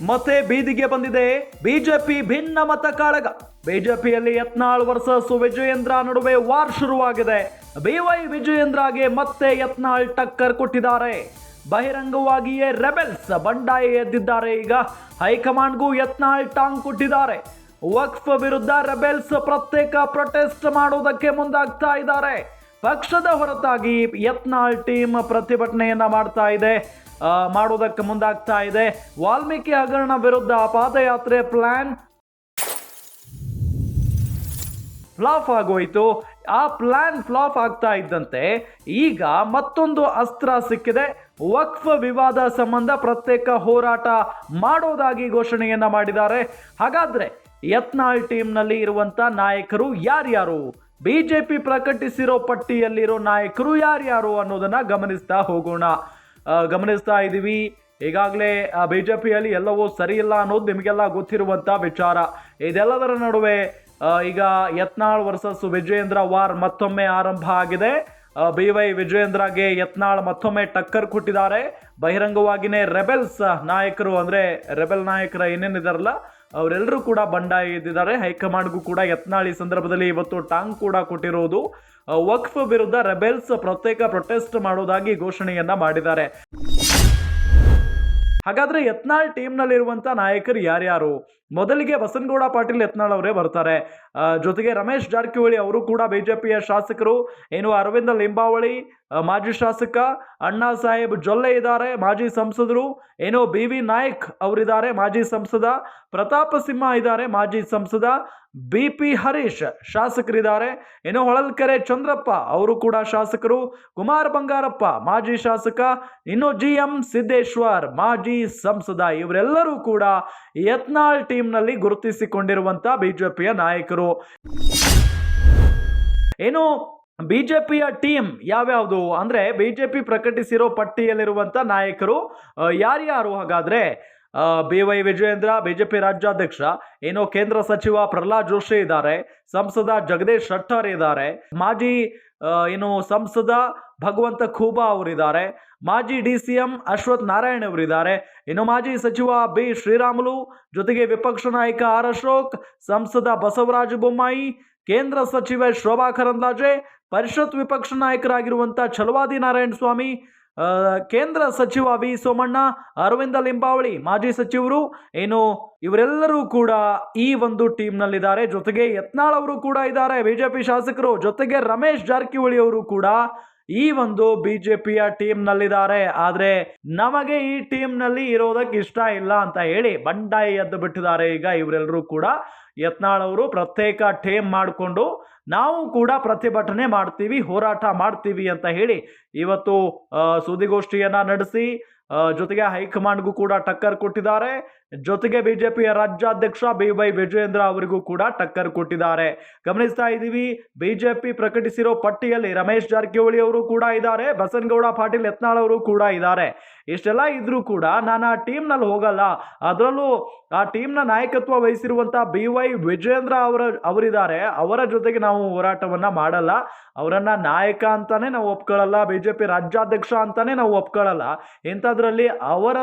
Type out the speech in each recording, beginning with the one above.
ಮತ್ತೆ ಬೀದಿಗೆ ಬಂದಿದೆ ಬಿಜೆಪಿ ಭಿನ್ನ ಮತ ಕಾಳಗ. ಬಿಜೆಪಿಯಲ್ಲಿ ಯತ್ನಾಳ್ ವರ್ಸಸ್ ವಿಜಯೇಂದ್ರ ನಡುವೆ ವಾರ್ ಶುರುವಾಗಿದೆ. ಬಿವೈ ವಿಜಯೇಂದ್ರಗೆ ಮತ್ತೆ ಯತ್ನಾಳ್ ಟಕ್ಕರ್ ಕೊಟ್ಟಿದ್ದಾರೆ. ಬಹಿರಂಗವಾಗಿಯೇ ರೆಬೆಲ್ಸ್ ಬಂಡಾಯ ಎದ್ದಿದ್ದಾರೆ. ಈಗ ಹೈಕಮಾಂಡ್ಗೂ ಯತ್ನಾಳ್ ಟಾಂಗ್ ಕೊಟ್ಟಿದ್ದಾರೆ. ವಕ್ಫ್ ವಿರುದ್ಧ ರೆಬೆಲ್ಸ್ ಪ್ರತ್ಯೇಕ ಪ್ರೊಟೆಸ್ಟ್ ಮಾಡುವುದಕ್ಕೆ ಮುಂದಾಗ್ತಾ ಇದ್ದಾರೆ. ಪಕ್ಷದ ಹೊರತಾಗಿ ಯತ್ನಾಳ್ ಟೀಮ್ ಪ್ರತಿಭಟನೆಯನ್ನ ಮಾಡುವುದಕ್ಕೆ ಮುಂದಾಗ್ತಾ ಇದೆ. ವಾಲ್ಮೀಕಿ ಹಗರಣ ವಿರುದ್ಧ ಪಾದಯಾತ್ರೆ ಪ್ಲಾನ್ ಫ್ಲಾಪ್ ಆಗೋಯ್ತು. ಆ ಪ್ಲಾನ್ ಫ್ಲಾಪ್ ಆಗ್ತಾ ಇದ್ದಂತೆ ಈಗ ಮತ್ತೊಂದು ಅಸ್ತ್ರ ಸಿಕ್ಕಿದೆ. ವಕ್ಫ್ ವಿವಾದ ಸಂಬಂಧ ಪ್ರತ್ಯೇಕ ಹೋರಾಟ ಮಾಡೋದಾಗಿ ಘೋಷಣೆಯನ್ನ ಮಾಡಿದ್ದಾರೆ. ಹಾಗಾದ್ರೆ ಯತ್ನಾಳ್ ಟೀಮ್ನಲ್ಲಿ ಇರುವಂತ ನಾಯಕರು ಯಾರ್ಯಾರು, ಬಿಜೆಪಿ ಪ್ರಕಟಿಸಿರೋ ಪಟ್ಟಿಯಲ್ಲಿರೋ ನಾಯಕರು ಯಾರ್ಯಾರು ಅನ್ನೋದನ್ನ ಗಮನಿಸ್ತಾ ಇದ್ದೀವಿ. ಈಗಾಗಲೇ ಬಿಜೆಪಿಯಲ್ಲಿ ಎಲ್ಲವೂ ಸರಿ ಇಲ್ಲ ಅನ್ನೋದು ನಿಮಗೆಲ್ಲ ಗೊತ್ತಿರುವಂತ ವಿಚಾರ. ಇದೆಲ್ಲದರ ನಡುವೆ ಈಗ ಯತ್ನಾಳ್ ವರ್ಸಸ್ ವಿಜಯೇಂದ್ರ ವಾರ್ ಮತ್ತೊಮ್ಮೆ ಆರಂಭ ಆಗಿದೆ. ಬಿವೈ ವಿಜಯೇಂದ್ರಗೆ ಯತ್ನಾಳ್ ಮತ್ತೊಮ್ಮೆ ಟಕ್ಕರ್ ಕೊಟ್ಟಿದ್ದಾರೆ. ಬಹಿರಂಗವಾಗಿನೇ ರೆಬೆಲ್ಸ್ ನಾಯಕರು, ಅಂದ್ರೆ ರೆಬೆಲ್ ನಾಯಕರ ಏನೇನಿದಾರಲ್ಲ ಅವರೆಲ್ಲರೂ ಕೂಡ ಬಂಡಾಯ ಎದ್ದಿದ್ದಾರೆ. ಹೈಕಮಾಂಡ್ಗೂ ಕೂಡ ಯತ್ನಾಳ್ ಈ ಸಂದರ್ಭದಲ್ಲಿ ಇವತ್ತು ಟಾಂಗ್ ಕೂಡ ಕೊಟ್ಟಿರೋದು. ವಕ್ಫ್ ವಿರುದ್ಧ ರೆಬೆಲ್ಸ್ ಪ್ರತ್ಯೇಕ ಪ್ರೊಟೆಸ್ಟ್ ಮಾಡೋದಾಗಿ ಘೋಷಣೆಯನ್ನ ಮಾಡಿದ್ದಾರೆ. ಹಾಗಾದ್ರೆ ಯತ್ನಾಳ್ ಟೀಮ್ನಲ್ಲಿರುವಂತ ನಾಯಕರು ಯಾರ್ಯಾರು? ಮೊದಲಿಗೆ ಬಸನಗೌಡ ಪಾಟೀಲ್ ಯತ್ನಾಳ್ ಅವರೇ ಬರ್ತಾರೆ. ಜೊತೆಗೆ ರಮೇಶ್ ಜಾರಕಿಹೊಳಿ ಅವರು ಕೂಡ ಬಿಜೆಪಿಯ ಶಾಸಕರು. ಅರವಿಂದ ಲಿಂಬಾವಳಿ ಮಾಜಿ ಶಾಸಕ, ಅಣ್ಣಾ ಸಾಹೇಬ್ ಜೊಲ್ಲೆ ಇದ್ದಾರೆ, ಮಾಜಿ ಸಂಸದರು. ಬಿ.ವಿ. ನಾಯಕ್ ಅವರಿದ್ದಾರೆ, ಮಾಜಿ ಸಂಸದ. ಪ್ರತಾಪ ಸಿಂಹ ಇದ್ದಾರೆ, ಮಾಜಿ ಸಂಸದ. ಬಿ.ಪಿ. ಹರೀಶ್ ಶಾಸಕರಿದ್ದಾರೆ. ಹೊಳಲ್ಕೆರೆ ಚಂದ್ರಪ್ಪ ಅವರು ಕೂಡ ಶಾಸಕರು. ಕುಮಾರ್ ಬಂಗಾರಪ್ಪ ಮಾಜಿ ಶಾಸಕ. ಜಿ.ಎಂ. ಸಿದ್ದೇಶ್ವರ್ ಮಾಜಿ ಸಂಸದ. ಇವರೆಲ್ಲರೂ ಕೂಡ ಯತ್ನಾಳ್ ಟೀಮ್ನಲ್ಲಿ ಗುರುತಿಸಿಕೊಂಡಿರುವಂತ ಬಿಜೆಪಿಯ ನಾಯಕರು. ಬಿಜೆಪಿಯ ಟೀಮ್ ಯಾವ್ಯಾವುದು ಅಂದ್ರೆ ಬಿಜೆಪಿ ಪ್ರಕಟಿಸಿರೋ ಪಟ್ಟಿಯಲ್ಲಿರುವಂತ ನಾಯಕರು ಯಾರ್ಯಾರು? ಹಾಗಾದ್ರೆ ಬಿವೈ ವಿಜಯೇಂದ್ರ ಬಿಜೆಪಿ ರಾಜ್ಯಾಧ್ಯಕ್ಷ, ಕೇಂದ್ರ ಸಚಿವ ಪ್ರಹ್ಲಾದ್ ಜೋಶಿ ಇದ್ದಾರೆ, ಸಂಸದ ಜಗದೀಶ್ ಶೆಟ್ಟರ್ ಇದ್ದಾರೆ, ಮಾಜಿ ಸಂಸದ ಭಗವಂತ ಖೂಬಾ ಅವರಿದ್ದಾರೆ, ಮಾಜಿ ಡಿ.ಸಿ.ಎಂ ಅಶ್ವಥ್ ನಾರಾಯಣ್ ಅವರಿದ್ದಾರೆ, ಮಾಜಿ ಸಚಿವ ಬಿ ಶ್ರೀರಾಮುಲು, ಜೊತೆಗೆ ವಿಪಕ್ಷ ನಾಯಕ ಆರ್ ಅಶೋಕ್, ಸಂಸದ ಬಸವರಾಜ ಬೊಮ್ಮಾಯಿ, ಕೇಂದ್ರ ಸಚಿವ ಶೋಭಾ ಕರಂದ್ಲಾಜೆ, ಪರಿಷತ್ ವಿಪಕ್ಷ ನಾಯಕರಾಗಿರುವಂತಹ ಛಲವಾದಿ ನಾರಾಯಣ ಸ್ವಾಮಿ, ಕೇಂದ್ರ ಸಚಿವ ವಿ ಸೋಮಣ್ಣ, ಅರವಿಂದ ಲಿಂಬಾವಳಿ ಮಾಜಿ ಸಚಿವರು, ಇವರೆಲ್ಲರೂ ಕೂಡ ಈ ಒಂದು ಟೀಮ್ ನಲ್ಲಿದ್ದಾರೆ. ಜೊತೆಗೆ ಯತ್ನಾಳ್ ಅವರು ಕೂಡ ಇದ್ದಾರೆ, ಬಿಜೆಪಿ ಶಾಸಕರು. ಜೊತೆಗೆ ರಮೇಶ್ ಜಾರಕಿಹೊಳಿ ಅವರು ಕೂಡ ಈ ಒಂದು ಬಿಜೆಪಿಯ ಟೀಮ್ ನಲ್ಲಿದ್ದಾರೆ. ಆದ್ರೆ ನಮಗೆ ಈ ಟೀಮ್ ನಲ್ಲಿ ಇರೋದಕ್ಕೆ ಇಷ್ಟ ಇಲ್ಲ ಅಂತ ಹೇಳಿ ಬಂಡಾಯ ಎದ್ದು ಬಿಟ್ಟಿದ್ದಾರೆ. ಈಗ ಇವರೆಲ್ಲರೂ ಕೂಡ ಯತ್ನಾಳ್ ಅವರು ಪ್ರತ್ಯೇಕ ಟೀಮ್ ಮಾಡಿಕೊಂಡು ನಾವು ಕೂಡ ಪ್ರತಿಭಟನೆ ಮಾಡ್ತೀವಿ, ಹೋರಾಟ ಮಾಡ್ತೀವಿ ಅಂತ ಹೇಳಿ ಇವತ್ತು ಸುದ್ದಿಗೋಷ್ಠಿಯನ್ನ ನಡೆಸಿ ಜೊತೆಗೆ ಹೈಕಮಾಂಡ್ಗೂ ಕೂಡ ಟಕ್ಕರ್ ಕೊಟ್ಟಿದ್ದಾರೆ. ಜೊತೆಗೆ ಬಿಜೆಪಿಯ ರಾಜ್ಯಾಧ್ಯಕ್ಷ ಬಿವೈ ವಿಜಯೇಂದ್ರ ಅವರಿಗೂ ಕೂಡ ಟಕ್ಕರ್ ಕೊಟ್ಟಿದ್ದಾರೆ. ಗಮನಿಸ್ತಾ ಇದ್ದೀವಿ, ಬಿಜೆಪಿ ಪ್ರಕಟಿಸಿರೋ ಪಟ್ಟಿಯಲ್ಲಿ ರಮೇಶ್ ಜಾರಕಿಹೊಳಿ ಅವರು ಕೂಡ ಇದ್ದಾರೆ, ಬಸನಗೌಡ ಪಾಟೀಲ್ ಯತ್ನಾಳ್ ಅವರು ಕೂಡ ಇದ್ದಾರೆ. ಇಷ್ಟೆಲ್ಲ ಇದ್ರೂ ಕೂಡ ನಾನು ಆ ಟೀಮ್ ನಲ್ಲಿ ಹೋಗಲ್ಲ, ಅದರಲ್ಲೂ ಆ ಟೀಮ್ ನ ನಾಯಕತ್ವ ವಹಿಸಿರುವಂತಹ ಬಿವೈ ವಿಜಯೇಂದ್ರ ಅವರಿದ್ದಾರೆ, ಅವರ ಜೊತೆಗೆ ನಾವು ಹೋರಾಟವನ್ನ ಮಾಡಲ್ಲ, ಅವರನ್ನ ನಾಯಕ ಅಂತಾನೆ ನಾವು ಒಪ್ಕೊಳ್ಳಲ್ಲ, ಬಿಜೆಪಿ ರಾಜ್ಯಾಧ್ಯಕ್ಷ ಅಂತಾನೆ ನಾವು ಒಪ್ಕೊಳ್ಳಲ್ಲ. ಇಂಥದ್ರಲ್ಲಿ ಅವರ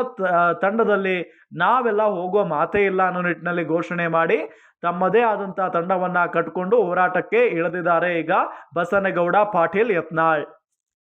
ತಂಡದಲ್ಲಿ ನಾವೆಲ್ಲ ಹೋಗುವ ಮಾತೇ ಇಲ್ಲ ಅನ್ನೋ ನಿಟ್ಟಿನಲ್ಲಿ ಘೋಷಣೆ ಮಾಡಿ ತಮ್ಮದೇ ಆದಂತಹ ತಂಡವನ್ನ ಕಟ್ಕೊಂಡು ಹೋರಾಟಕ್ಕೆ ಇಳಿದಿದ್ದಾರೆ ಈಗ ಬಸನಗೌಡ ಪಾಟೀಲ್ ಯತ್ನಾಳ್.